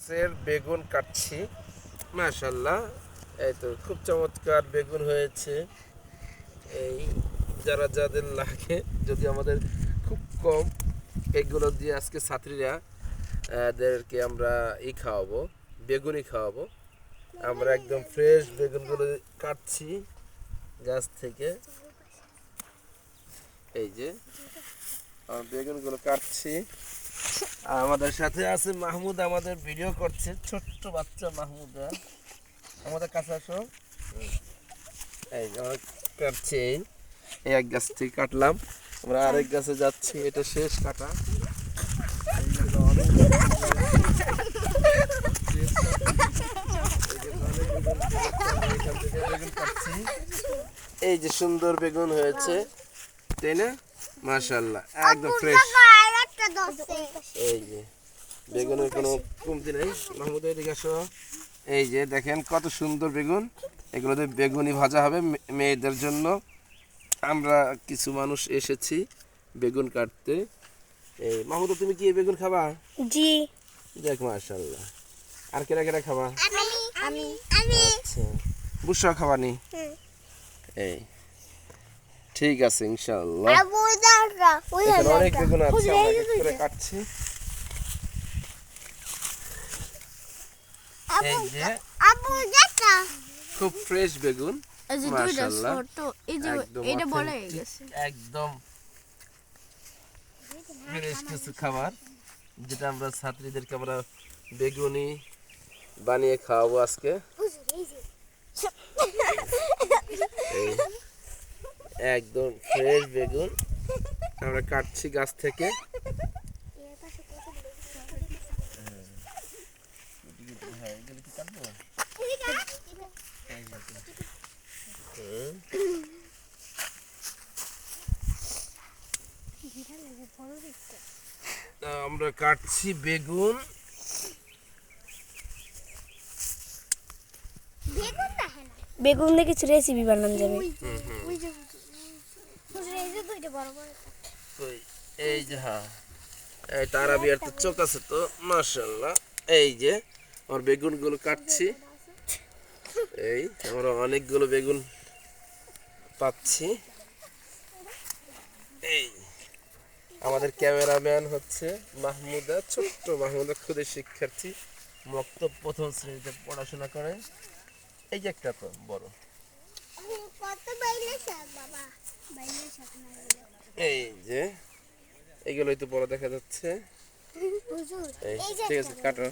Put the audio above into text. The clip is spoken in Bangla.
গাছের বেগুন কাটছি। মাশাআল্লাহ, এই তো খুব চমৎকার বেগুন হয়েছে। এই যাদের লাগে, যদি আমাদের খুব কম, এগুলো দিয়ে আজকে ছাত্রীরা এদেরকে আমরা খাওয়াবো, বেগুনই খাওয়াবো। আমরা একদম ফ্রেশ বেগুনগুলো কাটছি গাছ থেকে। এই যে বেগুনগুলো কাটছি। আমাদের সাথে আছে মাহমুদ, আমাদের ভিডিও করছে, ছোট্ট বাচ্চা মাহমুদা। আমাদের কাছে আসো। এই যে আমরা কাটছি, এই এক গাছ থেকে কাটলাম, আমরা আরেক গাছে যাচ্ছি, এটা শেষ কাটা। এই যে সুন্দর বেগুন হয়েছে, তাই না? মাশাআল্লাহ, একদম ফ্রেশ। এই যে বেগুনের কোনো কমতি নেই। মাহমুদ এদিকে আসো। এই যে দেখেন কত সুন্দর বেগুন, এগুলোতে বেগুনি ভাজা হবে মেয়েদের জন্য। আমরা কিছু মানুষ এসেছি বেগুন কাটতে। এই মাহমুদ, তুমি কি এই বেগুন খাবা? জি। দেখ মাশাআল্লাহ। আর কেরা কেরা খাবা? আমি আচ্ছা, বুসরা খাবানি? এই ঠিক আছে ইনশাআল্লাহ। এখানে অনেক বেগুন আছে, আমরা এক করে কাটছি। এই যে খুব ফ্রেশ বেগুন, মাশাআল্লাহ, একদম ফ্রেশ কিছু খাবার, যেটা আমরা ছাত্রীদেরকে আমরা বেগুনি বানিয়ে খাওয়াবো আজকে। এই একদম ফ্রেশ বেগুন আমরা কাটছি গাছ থেকে। আমরা কাটছি বেগুন। বেগুন দিয়ে কিছু রেসিপি বানানো যাবে। এই যে হ্যাঁ, এই তারা বিয়ার তো চোখ আছে তো, মাশাআল্লাহ। এই যে আমার বেগুনগুলো কাটছি। এই আমরা অনেকগুলো বেগুন পাচ্ছি। এই আমাদের ক্যামেরাম্যান হচ্ছে মাহমুদা, ছোট্ট মাহমুদা, খুদে শিক্ষার্থী, মক্তব প্রথম শ্রেণীতে পড়াশোনা করে। এই যে একটা তো বড়। এই যে এইগুলোই তো বড় দেখা যাচ্ছে। এই ঠিক আছে, কাটো।